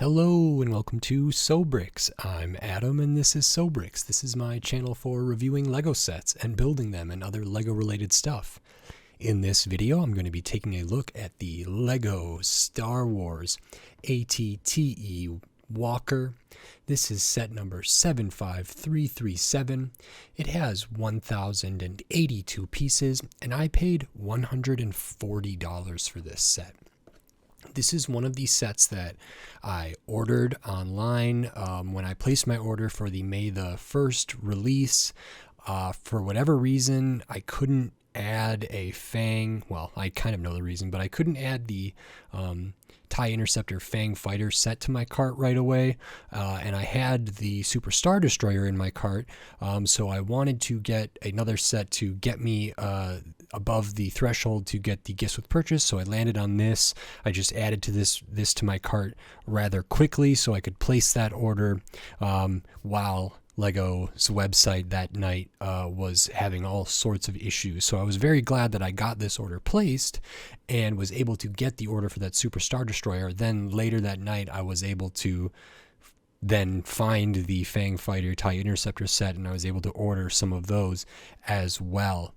Hello and welcome to Sobrix. I'm Adam and this is Sobrix. This is my channel for reviewing Lego sets and building them and other Lego related stuff. In this video I'm going to be taking a look at the Lego Star Wars ATTE Walker. This is set number 75337. It has 1,082 pieces and I paid $140 for this set. This is one of these sets that I ordered online when I placed my order for the May the 1st release. For whatever reason, I couldn't add a Fang. Well, I kind of know the reason, but I couldn't add the TIE Interceptor Fang Fighter set to my cart right away. And I had the Super Star Destroyer in my cart. So I wanted to get another set to get me above the threshold to get the gifts with purchase, so I landed on this. I just added to this to my cart rather quickly so I could place that order while Lego's website that night was having all sorts of issues. So I was very glad that I got this order placed and was able to get the order for that Super Star Destroyer. Then later that night I was able to then find the Fang Fighter TIE Interceptor set, and I was able to order some of those as well.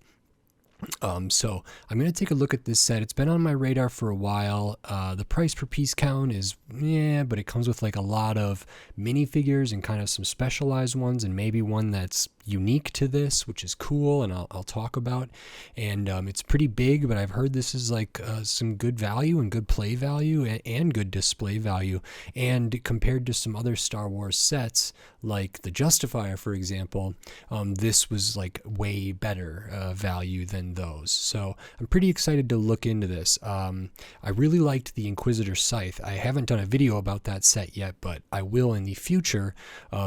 So I'm going to take a look at this set. It's been on my radar for a while. The price per piece count is, but it comes with like a lot of minifigures and kind of some specialized ones and maybe one that's unique to this, which is cool, and I'll talk about. And it's pretty big, but I've heard this is like some good value and good play value and good display value. And compared to some other Star Wars sets, like the Justifier, for example, this was like way better value than those. So I'm pretty excited to look into this. I really liked the Inquisitor Scythe. I haven't done a video about that set yet, but I will in the future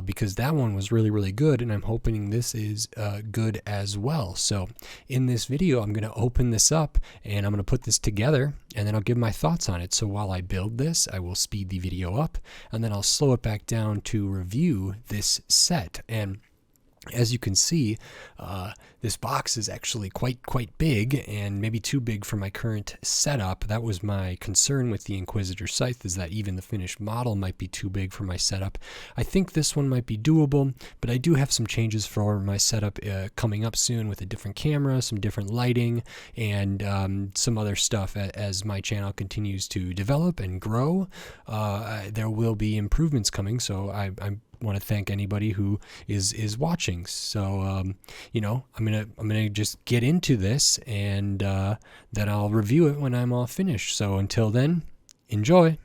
because that one was really, really good, and I'm hoping this is good as well. So in this video I'm going to open this up and I'm going to put this together, and then I'll give my thoughts on it. So while I build this, I will speed the video up and then I'll slow it back down to review this set. And as you can see, this box is actually quite big, and maybe too big for my current setup. That was my concern with the Inquisitor Scythe, is that even the finished model might be too big for my setup. I think this one might be doable, but I do have some changes for my setup coming up soon with a different camera, some different lighting, and some other stuff. As my channel continues to develop and grow, there will be improvements coming, so I'm want to thank anybody who is watching. So I'm gonna just get into this, and then I'll review it when I'm all finished. So until then, enjoy.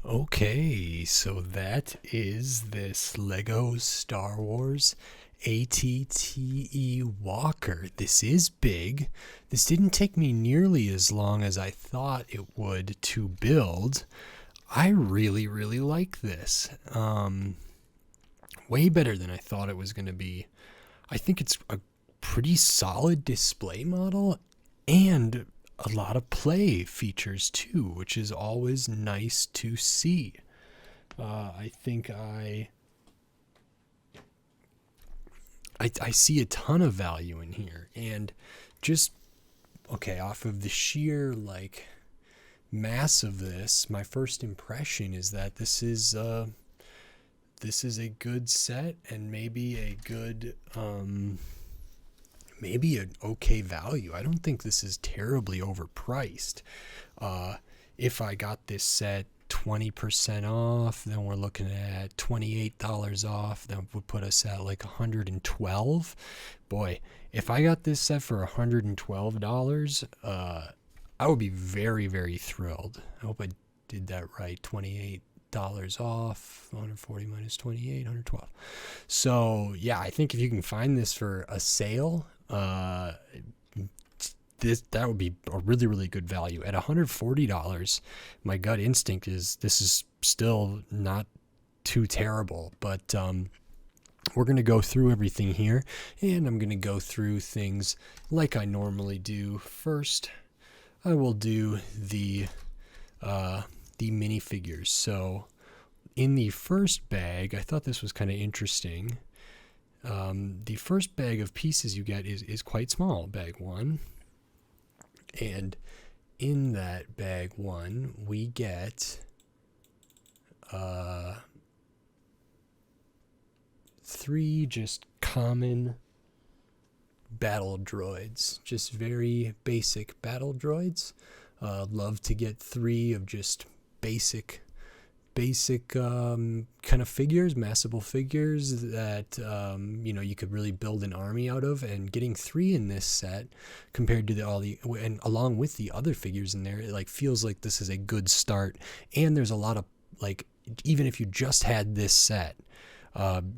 Okay, so that is this Lego Star Wars ATTE Walker. This is big. This didn't take me nearly as long as I thought it would to build. I really, really like this. Way better than I thought it was going to be. I think it's a pretty solid display model and a lot of play features too, which is always nice to see. I think I see a ton of value in here, and just okay, off of the sheer like mass of this, my first impression is that this is a good set and maybe a good maybe an okay value. I don't think this is terribly overpriced. If I got this set 20% off, then we're looking at $28 off. That would put us at like $112. Boy, if I got this set for $112, I would be very, very thrilled. I hope I did that right. $28 off, 140 minus 28, 112. So yeah, I think if you can find this for a sale, that would be a really, really good value. At $140, my gut instinct is this is still not too terrible, but we're going to go through everything here, and I'm going to go through things like I normally do. First, I will do the minifigures. So in the first bag, I thought this was kind of interesting. The first bag of pieces you get is quite small, bag 1. And in that bag 1, we get 3 just common battle droids, just very basic battle droids. Love to get 3 of just basic kind of figures, massable figures that you could really build an army out of. And getting 3 in this set compared to and along with the other figures in there, it like feels like this is a good start. And there's a lot of like, even if you just had this set,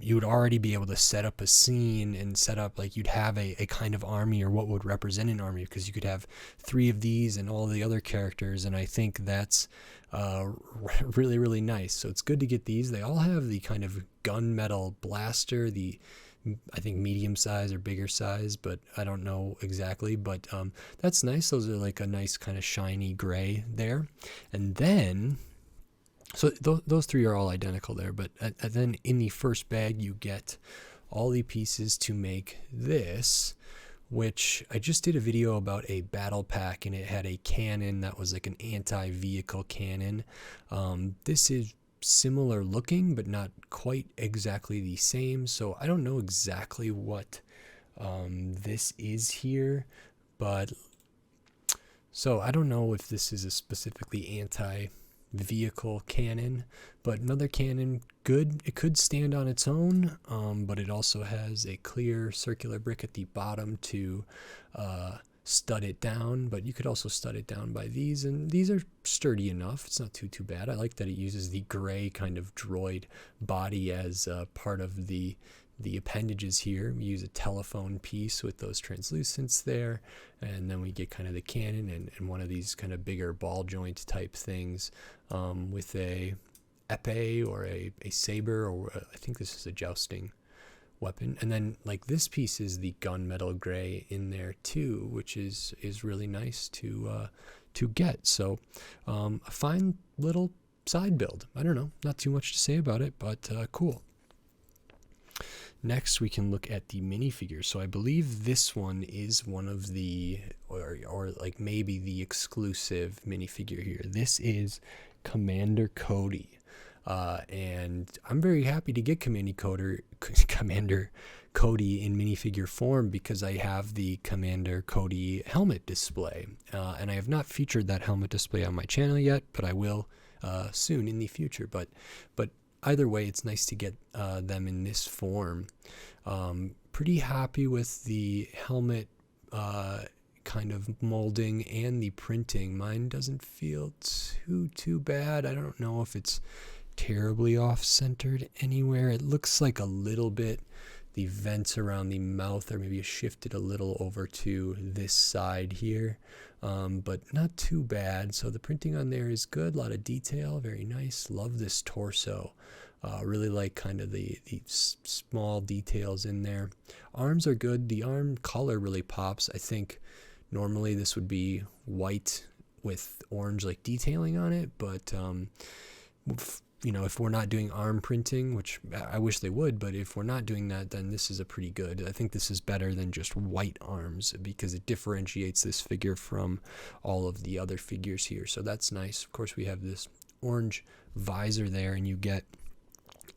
you would already be able to set up a scene and set up like you'd have a kind of army or what would represent an army, because you could have 3 of these and all the other characters. And I think that's really, really nice. So it's good to get these. They all have the kind of gunmetal blaster, I think medium size or bigger size, but I don't know exactly. But that's nice. Those are like a nice kind of shiny gray there. And then so those 3 are all identical there, but then in the first bag you get all the pieces to make this, which I just did a video about a battle pack, and it had a cannon that was like an anti-vehicle cannon. This is similar looking, but not quite exactly the same, so I don't know exactly what this is here, but so I don't know if this is a specifically anti-vehicle cannon, but another cannon, good. It could stand on its own, but it also has a clear circular brick at the bottom to stud it down, but you could also stud it down by these, and these are sturdy enough. It's not too bad. I like that it uses the gray kind of droid body as part of the appendages here. We use a telephone piece with those translucents there, and then we get kind of the cannon and one of these kind of bigger ball joint type things with a epee or a saber, or I think this is a jousting weapon. And then like this piece is the gunmetal gray in there too, which is really nice to get. So a fine little side build. I don't know, not too much to say about it, but cool. Next, we can look at the minifigures. So I believe this one is one of the, or like maybe the exclusive minifigure here. This is Commander Cody. And I'm very happy to get Commander Cody in minifigure form, because I have the Commander Cody helmet display. And I have not featured that helmet display on my channel yet, but I will soon in the future. But either way, it's nice to get them in this form. Pretty happy with the helmet kind of molding and the printing. Mine doesn't feel too bad. I don't know if it's terribly off-centered anywhere. It looks like a little bit the vents around the mouth are maybe shifted a little over to this side here, but not too bad. So the printing on there is good. A lot of detail, very nice. Love this torso. Really like kind of the small details in there. Arms are good. The arm color really pops. I think normally this would be white with orange like detailing on it, but if we're not doing arm printing, which I wish they would, but if we're not doing that, then this is a pretty good. I think this is better than just white arms because it differentiates this figure from all of the other figures here. So that's nice. Of course, we have this orange visor there, and you get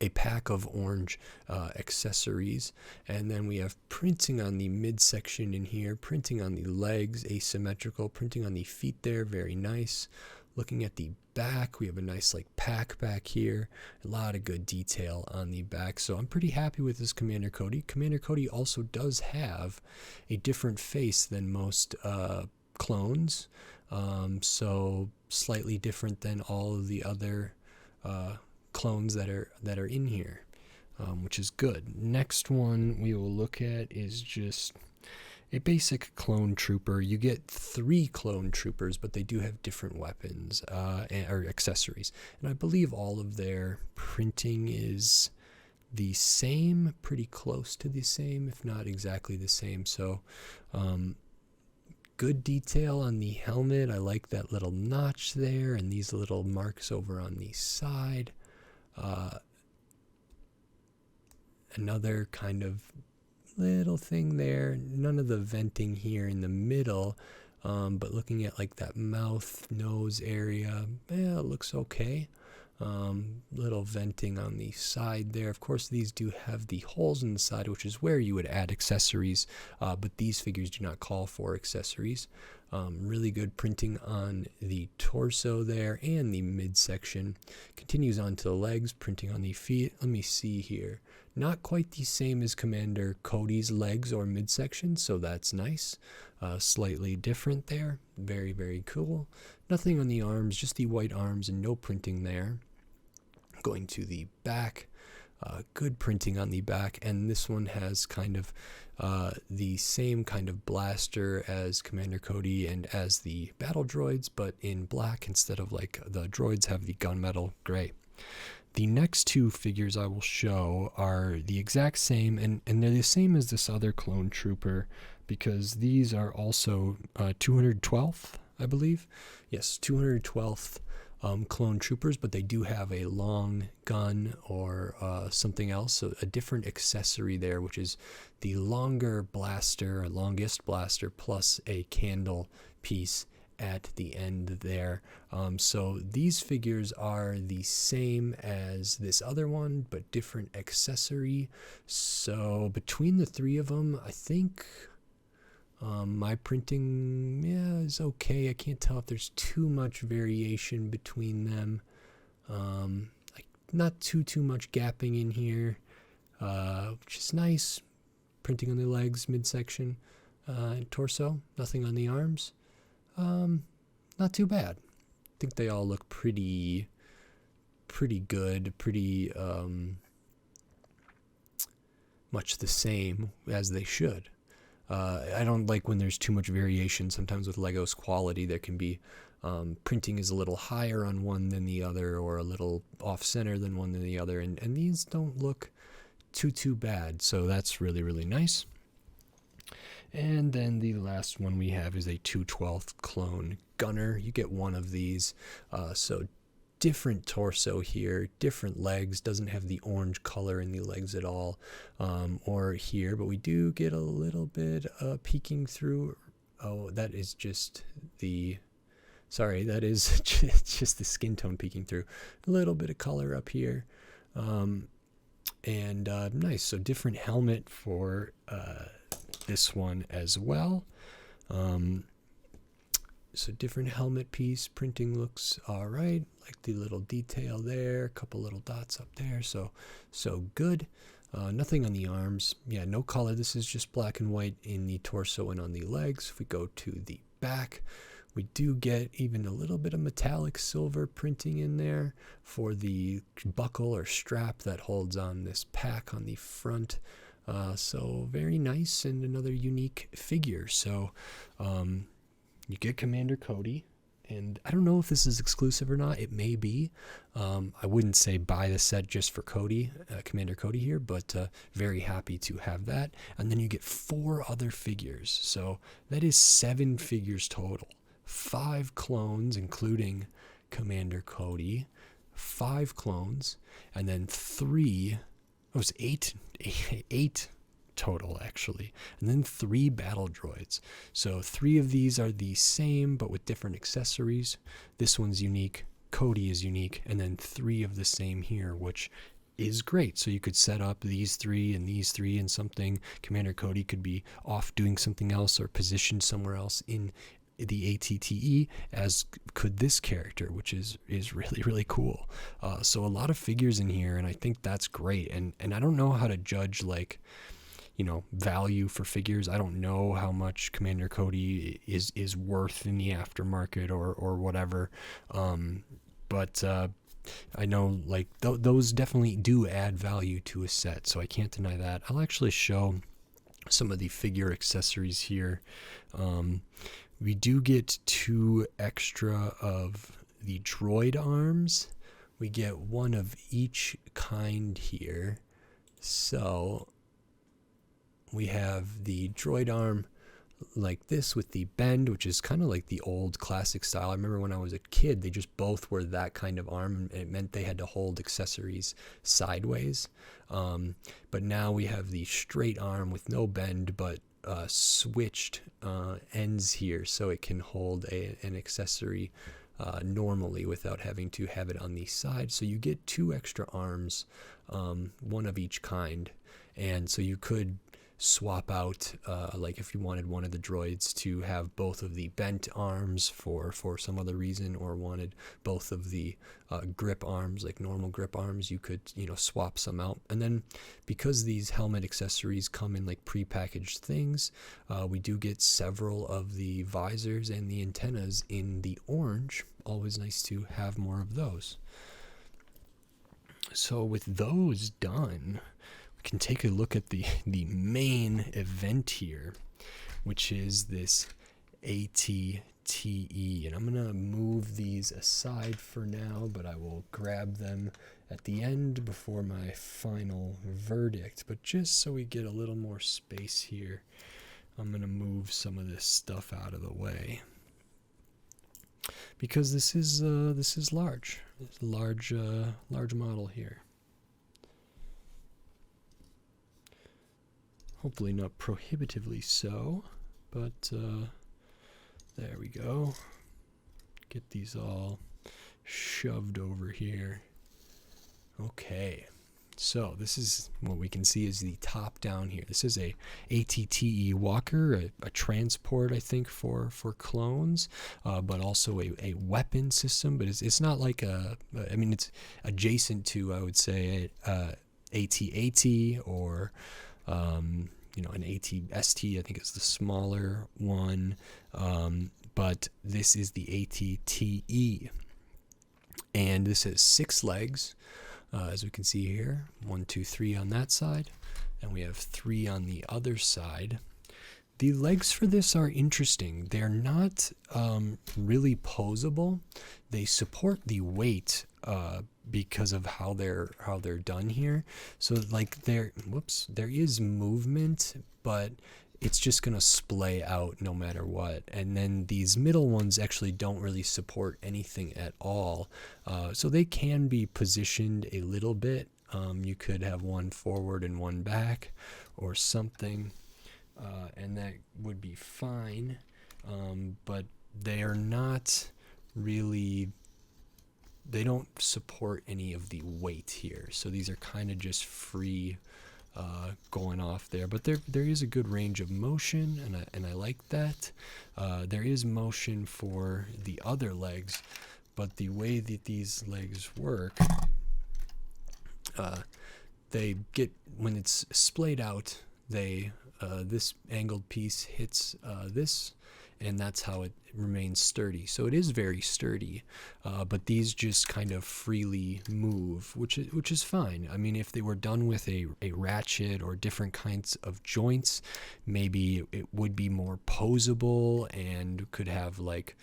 a pack of orange accessories, and then we have printing on the midsection in here, printing on the legs, asymmetrical, printing on the feet there, very nice. Looking at the back, we have a nice like pack back here, a lot of good detail on the back, so I'm pretty happy with this Commander Cody. Commander Cody also does have a different face than most clones, so slightly different than all of the other clones that are in here, which is good. Next one we will look at is just a basic clone trooper. You get 3 clone troopers, but they do have different weapons or accessories, and I believe all of their printing is the same, pretty close to the same, if not exactly the same. So good detail on the helmet. I like that little notch there and these little marks over on the side. Another kind of little thing there, none of the venting here in the middle, but looking at like that mouth nose area, it looks okay. Little venting on the side there. Of course, these do have the holes in the side, which is where you would add accessories, but these figures do not call for accessories. Really good printing on the torso there and the midsection. Continues on to the legs, printing on the feet. Let me see here. Not quite the same as Commander Cody's legs or midsection, so that's nice. Slightly different there. Very, very cool. Nothing on the arms, just the white arms and no printing there. Going to the back. Good printing on the back, and this one has kind of the same kind of blaster as Commander Cody and as the battle droids, but in black instead of like the droids have the gunmetal gray. The next 2 figures I will show are the exact same, and they're the same as this other clone trooper because these are also 212th, I believe. Yes, 212th clone troopers, but they do have a long gun or something else, so a different accessory there, which is the longer blaster, longest blaster, plus a candle piece at the end there. So these figures are the same as this other one, but different accessory. So between the 3 of them, I think my printing is okay. I can't tell if there's too much variation between them. Like not too much gapping in here, which is nice. Printing on the legs, midsection, and torso. Nothing on the arms. Not too bad. I think they all look pretty good, pretty much the same as they should. I don't like when there's too much variation. Sometimes with Lego's quality, there can be printing is a little higher on one than the other, or a little off-center than one than the other, and these don't look too bad, so that's really, really nice. And then the last one we have is a 212th clone gunner. You get 1 of these, so different torso here, different legs, doesn't have the orange color in the legs at all, or here, but we do get a little bit peeking through. Oh, that is just the, sorry, that is just the skin tone peeking through. A little bit of color up here, and nice. So different helmet for this one as well. So different helmet piece, printing looks all right. Like the little detail there, a couple little dots up there, so good. Nothing on the arms. Yeah, no color. This is just black and white in the torso and on the legs. If we go to the back, we do get even a little bit of metallic silver printing in there for the buckle or strap that holds on this pack on the front. So very nice and another unique figure. So you get Commander Cody. And I don't know if this is exclusive or not. It may be. I wouldn't say buy the set just for Cody, Commander Cody here, but very happy to have that. And then you get 4 other figures. So that is 7 figures total. 5 clones, including Commander Cody. 5 clones. And then 3. It was 8 total, actually, and then 3 battle droids. So 3 of these are the same but with different accessories. This one's unique, Cody is unique, and then 3 of the same here, which is great. So you could set up these 3 and these 3 and something. Commander Cody could be off doing something else or positioned somewhere else in the ATTE, as could this character, which is really, really cool. So a lot of figures in here, and I think that's great. And I don't know how to judge, like, value for figures. I don't know how much Commander Cody is worth in the aftermarket or whatever. But I know, like, those definitely do add value to a set, so I can't deny that. I'll actually show some of the figure accessories here. We do get 2 extra of the droid arms. We get 1 of each kind here. So we have the droid arm like this with the bend, which is kind of like the old classic style. I remember when I was a kid, they just both were that kind of arm, and it meant they had to hold accessories sideways. But now we have the straight arm with no bend, but switched ends here, so it can hold an accessory normally without having to have it on the side. So you get 2 extra arms, 1 of each kind, and so you could swap out, like if you wanted one of the droids to have both of the bent arms for some other reason, or wanted both of the grip arms, like normal grip arms, you could swap some out. And then because these helmet accessories come in like prepackaged things, we do get several of the visors and the antennas in the orange. Always nice to have more of those. So with those done, can take a look at the main event here, which is this ATTE. And I'm going to move these aside for now, but I will grab them at the end before my final verdict. But just so we get a little more space here, I'm going to move some of this stuff out of the way, because this is large. It's a large model here. Hopefully not prohibitively so, but there we go. Get these all shoved over here. Okay, so this is what we can see is the top down here. This is a ATTE walker, a transport, I think, for clones, but also a weapon system. But it's not like it's adjacent to, I would say, AT-AT or an AT-ST, I think is the smaller one, but this is the ATTE, and this has 6 legs, as we can see here, 1, 2, 3 on that side, and we have 3 on the other side. The legs for this are interesting. They're not really posable. They support the weight because of how they're done here. So like there is movement, but it's just gonna splay out no matter what. And then these middle ones actually don't really support anything at all. So they can be positioned a little bit. You could have one forward and one back or something. And that would be fine, but they are not really, they don't support any of the weight here, so these are kind of just free going off there. But there is a good range of motion, and I like that. There is motion for the other legs, but the way that these legs work, they get, when it's splayed out, they this angled piece hits this, and that's how it remains sturdy. So it is very sturdy, but these just kind of freely move, which is fine. I mean, if they were done with a ratchet or different kinds of joints, maybe it would be more posable and could have like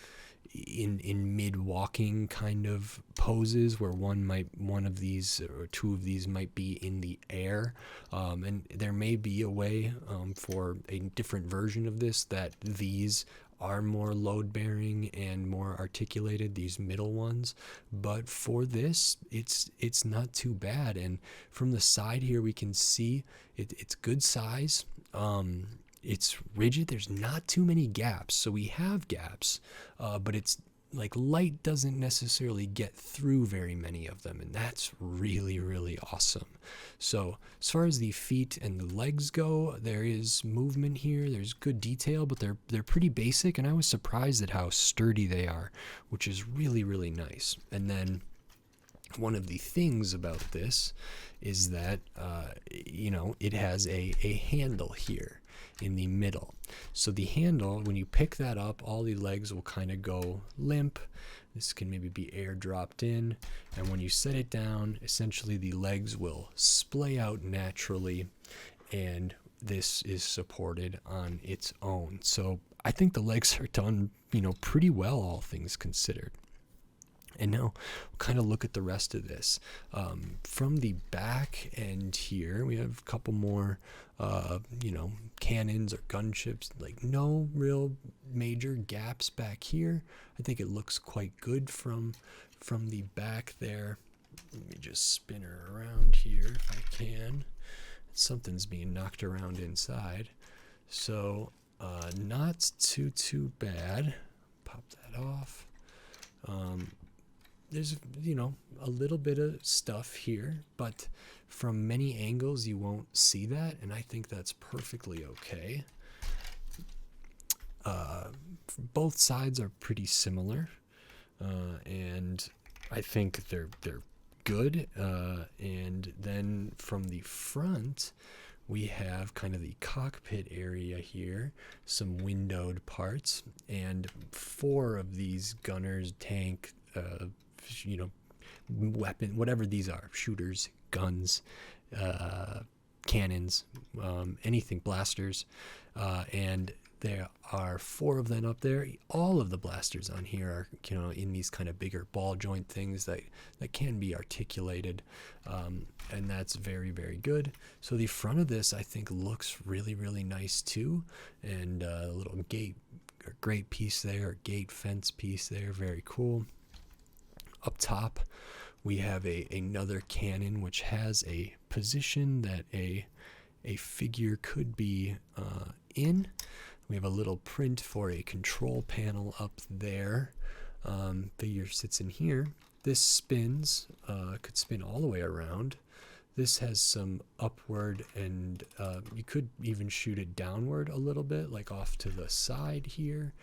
in mid walking kind of poses where one of these or two of these might be in the air, and there may be a way for a different version of this that these are more load bearing and more articulated, these middle ones, but for this it's not too bad. And from the side here we can see it's good size. It's rigid. There's not too many gaps. So we have gaps, but it's like light doesn't necessarily get through very many of them. And that's really, really awesome. So as far as the feet and the legs go, there is movement here. There's good detail, but they're pretty basic. And I was surprised at how sturdy they are, which is really, really nice. And then one of the things about this is that, it has a handle here in the middle. So the handle, when you pick that up, all the legs will kind of go limp. This can maybe be air dropped in. And when you set it down, essentially the legs will splay out naturally, and this is supported on its own. So I think the legs are done, pretty well, all things considered. And now we'll kind of look at the rest of this. From the back end here, we have a couple more, cannons or gunships. Like no real major gaps back here. I think it looks quite good from the back there. Let me just spin her around here if I can. Something's being knocked around inside. So not too bad. Pop that off. There's, a little bit of stuff here, but from many angles you won't see that, and I think that's perfectly okay. Both sides are pretty similar, and I think they're good. And then from the front, we have kind of the cockpit area here, some windowed parts, and 4 of these gunners, tank, weapon, whatever these are, shooters, guns, cannons, anything, blasters, and there are 4 of them up there. All of the blasters on here are, in these kind of bigger ball joint things that can be articulated, and that's very, very good. So the front of this, I think, looks really, really nice too, and a little gate, or grate piece there, gate fence piece there, very cool. Up top, we have another cannon which has a position that a figure could be in. We have a little print for a control panel up there. Figure sits in here. This spins, could spin all the way around. This has some upward, and you could even shoot it downward a little bit, like off to the side here.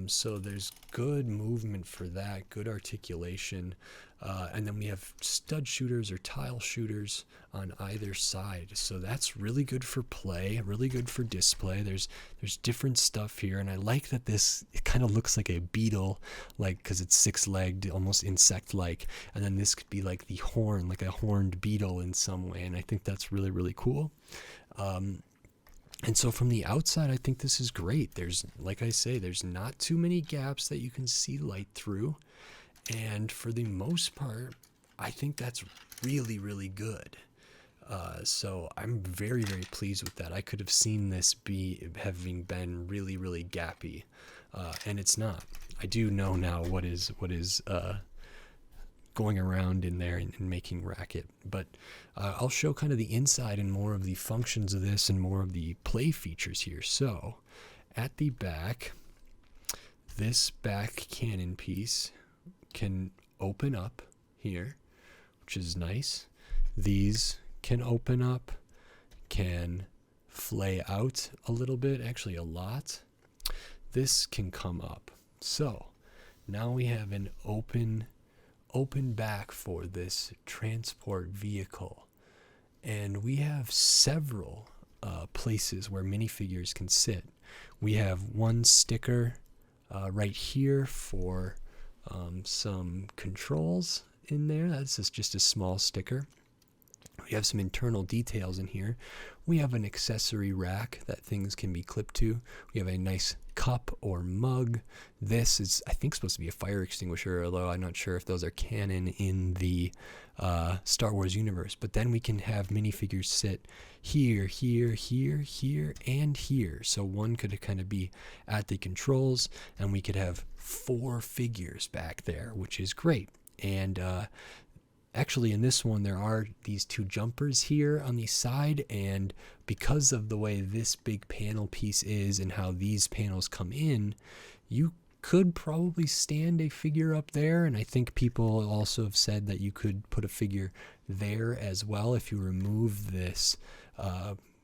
So there's good movement for that, good articulation. And then we have stud shooters or tile shooters on either side. So that's really good for play, really good for display. There's different stuff here. And I like that it kind of looks like a beetle, like, because it's 6-legged, almost insect-like. And then this could be like the horn, like a horned beetle in some way. And I think that's really, really cool. And so from the outside, I think this is great. There's, like I say, there's not too many gaps that you can see light through. And for the most part, I think that's really, really good. So I'm very, very pleased with that. I could have seen this having been really, really gappy, and it's not. I do know now what is going around in there and making racket. But I'll show kind of the inside and more of the functions of this and more of the play features here. So at the back, this back cannon piece can open up here, which is nice. These can open up, can flay out a little bit, actually a lot. This can come up. So now we have an open back for this transport vehicle. and we have several places where minifigures can sit. We have one sticker right here for some controls in there. That's just a small sticker. We have some internal details in here. We have an accessory rack that things can be clipped to. We have a nice cup or mug. This is, I think, supposed to be a fire extinguisher, although I'm not sure if those are canon in the Star Wars universe. But then we can have minifigures sit here, here, here, here, and here. So one could kind of be at the controls, and we could have 4 figures back there, which is great. And actually, in this one, there are these 2 jumpers here on the side, and because of the way this big panel piece is and how these panels come in, you could probably stand a figure up there, and I think people also have said that you could put a figure there as well if you remove this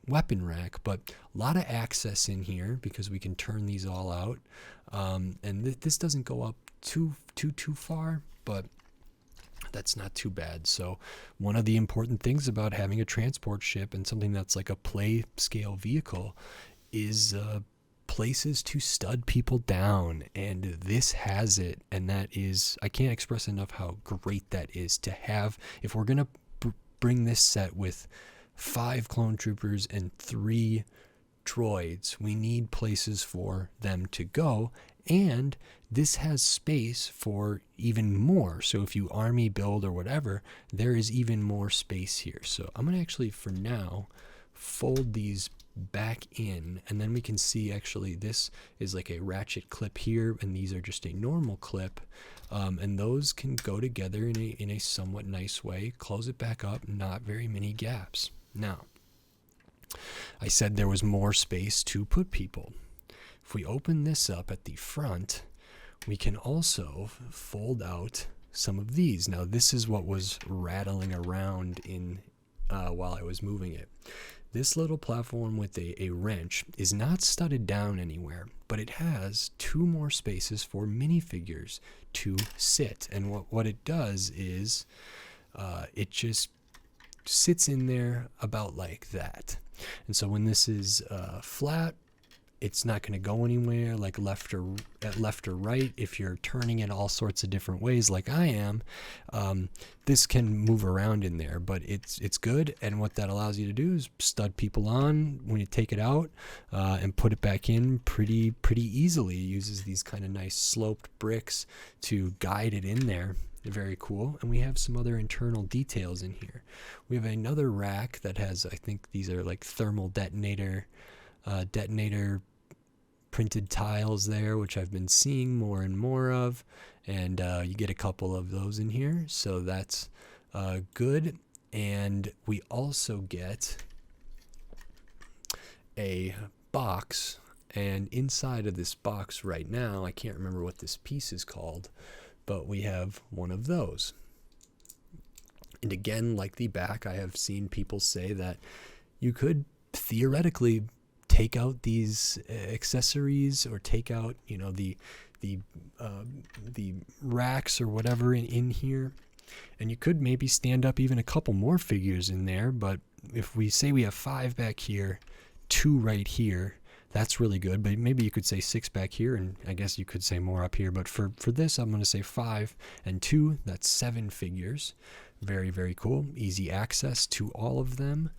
weapon rack. But a lot of access in here because we can turn these all out, and this doesn't go up too far, but that's not too bad. So one of the important things about having a transport ship and something that's like a play scale vehicle is places to stud people down, and this has it. And that is, I can't express enough how great that is to have. If we're gonna bring this set with 5 clone troopers and 3 droids, we need places for them to go, and this has space for even more. So if you army build or whatever, there is even more space here. So I'm going to actually, for now, fold these back in, and then we can see actually this is like a ratchet clip here, and these are just a normal clip, and those can go together in a somewhat nice way. Close it back up, not very many gaps. Now, I said there was more space to put people. If we open this up at the front, we can also fold out some of these. Now, this is what was rattling around in while I was moving it. This little platform with a wrench is not studded down anywhere, but it has 2 more spaces for minifigures to sit. And what it does is it just sits in there about like that. And so when this is flat, it's not going to go anywhere, like left or right. If you're turning it all sorts of different ways like I am, this can move around in there, but it's good. And what that allows you to do is stud people on when you take it out and put it back in pretty easily. It uses these kind of nice sloped bricks to guide it in there. Very cool. And we have some other internal details in here. We have another rack that has, I think these are like thermal detonator printed tiles there, which I've been seeing more and more of, and you get a couple of those in here, so that's good. And we also get a box, and inside of this box right now, I can't remember what this piece is called, but we have one of those. And again, like the back, I have seen people say that you could theoretically take out these accessories, or take out, you know, the racks or whatever in here, and you could maybe stand up even a couple more figures in there. But if we say we have 5 back here, 2 right here, that's really good. But maybe you could say 6 back here, and I guess you could say more up here. But for this, I'm going to say 5 and 2. That's 7 figures. Very, very cool. Easy access to all of them.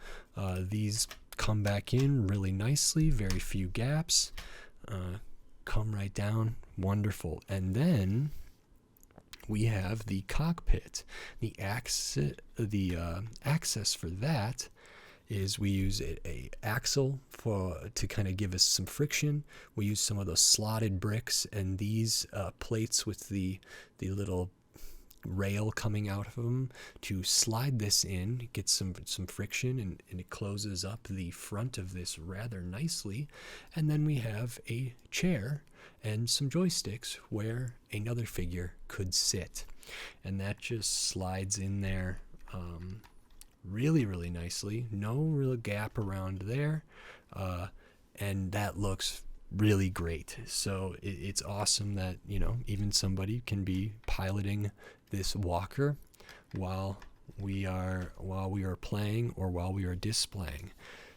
These come back in really nicely. Very few gaps. Come right down. Wonderful. And then we have the cockpit. The access for that is we use a axle to kind of give us some friction. We use some of those slotted bricks and these plates with the little rail coming out of them to slide this in, get some friction, and it closes up the front of this rather nicely. And then we have a chair and some joysticks where another figure could sit, and that just slides in there really, really nicely. No real gap around there, and that looks really great. So it's awesome that, you know, even somebody can be piloting this walker while while we are playing or while we are displaying.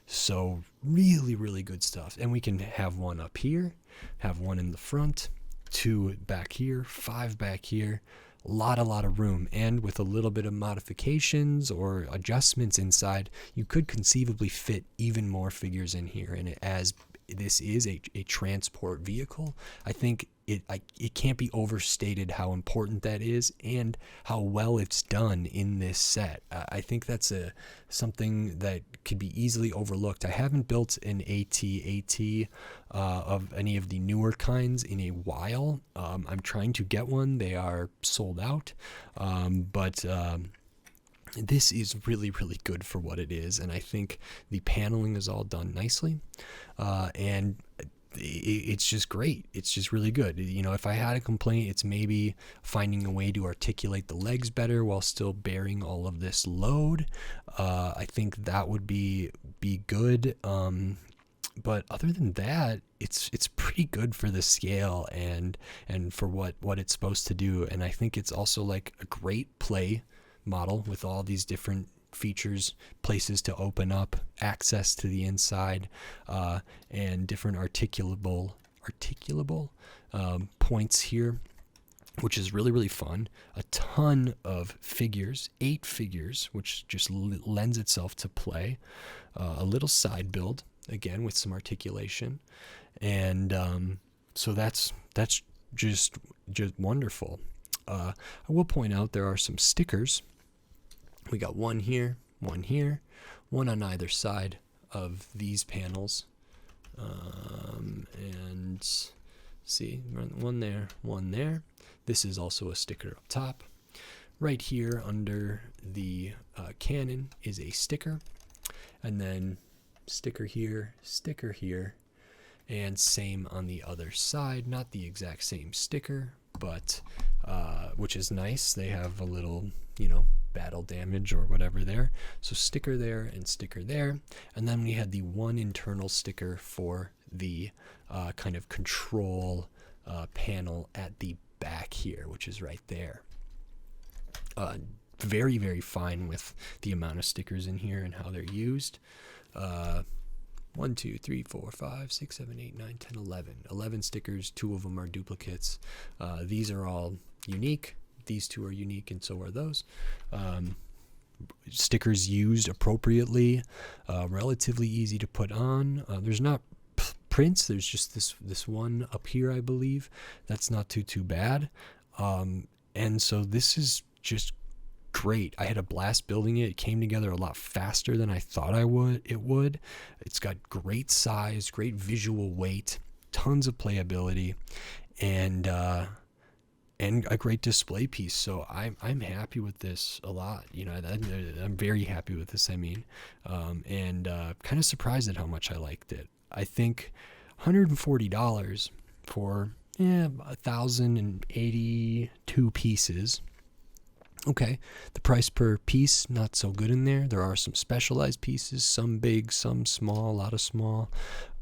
So really, really good stuff. And we can have one up here, have one in the front, 2 back here, 5 back here. A lot of room. And with a little bit of modifications or adjustments inside, you could conceivably fit even more figures in here. And as this is a transport vehicle, I think it can't be overstated how important that is and how well it's done in this set. I think that's something that could be easily overlooked. I haven't built an AT-AT of any of the newer kinds in a while. I'm trying to get one. They are sold out, but this is really, really good for what it is, and I think the paneling is all done nicely, and it's just great. It's just really good. You know, if I had a complaint, it's maybe finding a way to articulate the legs better while still bearing all of this load. I think that would be good. But other than that, it's pretty good for the scale and for what it's supposed to do. And I think it's also like a great play model with all these different features, places to open up, access to the inside, and different articulable points here, which is really, really fun. A ton of figures, 8 figures, which just lends itself to play. A little side build, again, with some articulation. And so that's just wonderful. I will point out there are some stickers. We got one here, one on either side of these panels. And see, one there. This is also a sticker up top. Right here under the cannon is a sticker. And then sticker here, and same on the other side. Not the exact same sticker, but which is nice. They have a little, battle damage or whatever there. So sticker there and sticker there. And then we had the one internal sticker for the kind of control panel at the back here, which is right there. Very, very fine with the amount of stickers in here and how they're used. 1, 2, 3, 4, 5, 6, 7, 8, 9, 10, 11. 11 stickers, 2 of them are duplicates. These are all unique. These 2 are unique, and so are those. Stickers used appropriately, relatively easy to put on. There's not prints. There's just this one up here, I believe. That's not too bad. And so this is just great. I had a blast building it. It came together a lot faster than I thought it would. It's got great size, great visual weight, tons of playability, and a great display piece. So I'm happy with this a lot. I'm very happy with this. and kind of surprised at how much I liked it. I think $140 for 1,082 pieces. Okay, the price per piece, not so good in there. There are some specialized pieces, some big, some small, a lot of small.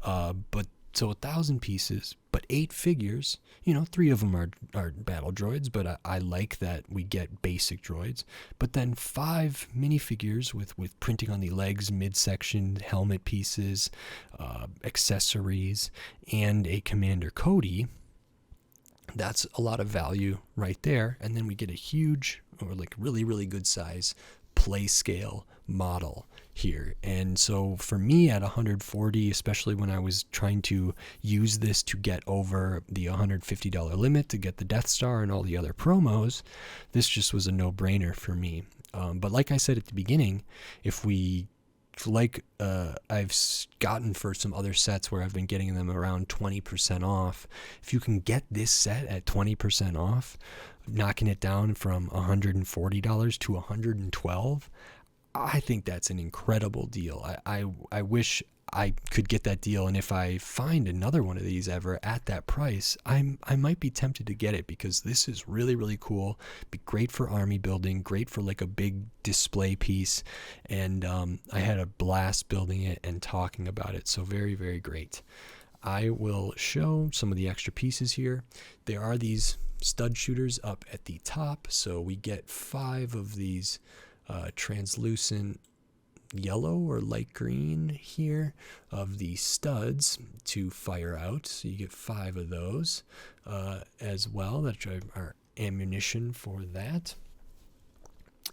But so 1,000 pieces, but 8 figures. 3 of them are battle droids, but I like that we get basic droids. But then 5 minifigures with printing on the legs, midsection, helmet pieces, accessories, and a Commander Cody. That's a lot of value right there. And then we get a huge, or like really, really good size play scale model here. And so for me at 140, especially when I was trying to use this to get over the $150 limit to get the Death Star and all the other promos, this just was a no-brainer for me. But like I said at the beginning, I've gotten for some other sets where I've been getting them around 20% off. If you can get this set at 20% off, knocking it down from $140 to $112, I think that's an incredible deal. I wish I could get that deal, and if I find another one of these ever at that price, I might be tempted to get it, because this is really, really cool. Be great for army building, great for like a big display piece, and I had a blast building it and talking about it. So very, very great. I will show some of the extra pieces here. There are these stud shooters up at the top, so we get 5 of these translucent yellow or light green here of the studs to fire out. So you get 5 of those as well. That are ammunition for that.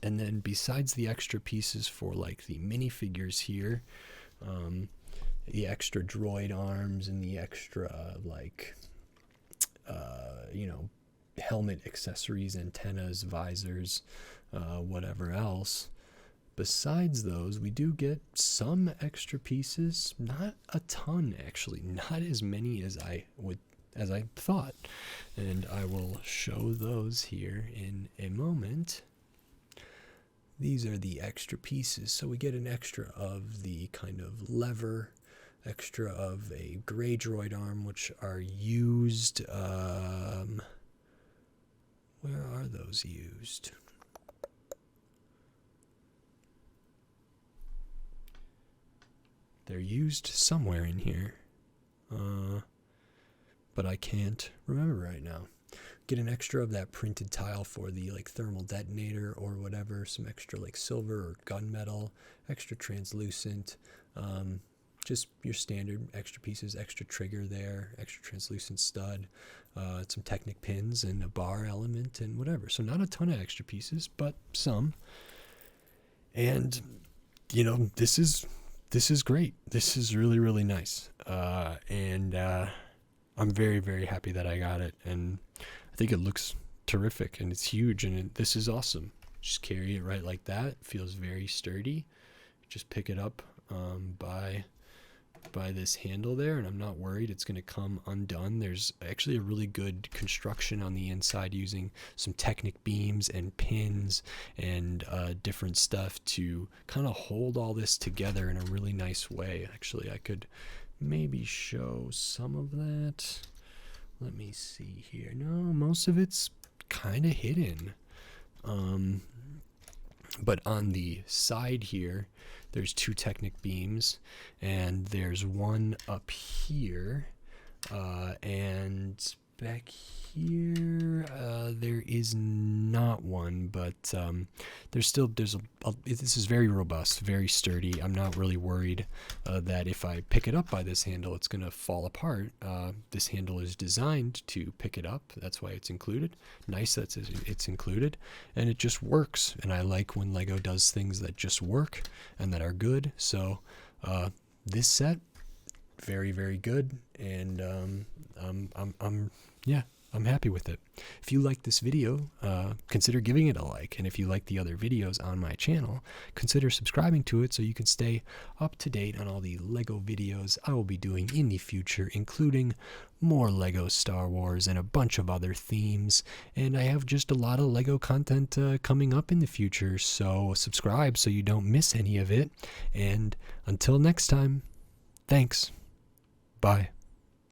And then besides the extra pieces for like the minifigures here, the extra droid arms and the extra like helmet accessories, antennas, visors, whatever else. Besides those, we do get some extra pieces, not a ton actually, not as many as I thought. And I will show those here in a moment. These are the extra pieces. So we get an extra of the kind of lever, extra of a gray droid arm, which are used, where are those used? They're used somewhere in here, but I can't remember right now. Get an extra of that printed tile for the like thermal detonator or whatever, some extra like silver or gunmetal, extra translucent, just your standard extra pieces, extra trigger there, extra translucent stud, some Technic pins and a bar element and whatever. So not a ton of extra pieces, but some. And this is great. This is really, really nice. And I'm very, very happy that I got it. And I think it looks terrific and it's huge. And this is awesome. Just carry it right like that. It feels very sturdy. Just pick it up by this handle there, and I'm not worried it's going to come undone. There's actually a really good construction on the inside using some Technic beams and pins and different stuff to kind of hold all this together in a really nice way. Actually, I could maybe show some of that. Let me see here. No, most of it's kind of hidden. But on the side here, there's 2 Technic beams, and there's one up here, and back here there is not one, but this is very robust, very sturdy. I'm not really worried that if I pick it up by this handle it's gonna fall apart. This handle is designed to pick it up. That's why it's included. Nice that it's included, and it just works. And I like when Lego does things that just work and that are good. So this set, very, very good, and I'm happy with it. If you like this video, consider giving it a like, and if you like the other videos on my channel, consider subscribing to it so you can stay up to date on all the Lego videos I will be doing in the future, including more Lego Star Wars and a bunch of other themes. And I have just a lot of Lego content coming up in the future, so subscribe so you don't miss any of it. And until next time, thanks. Bye.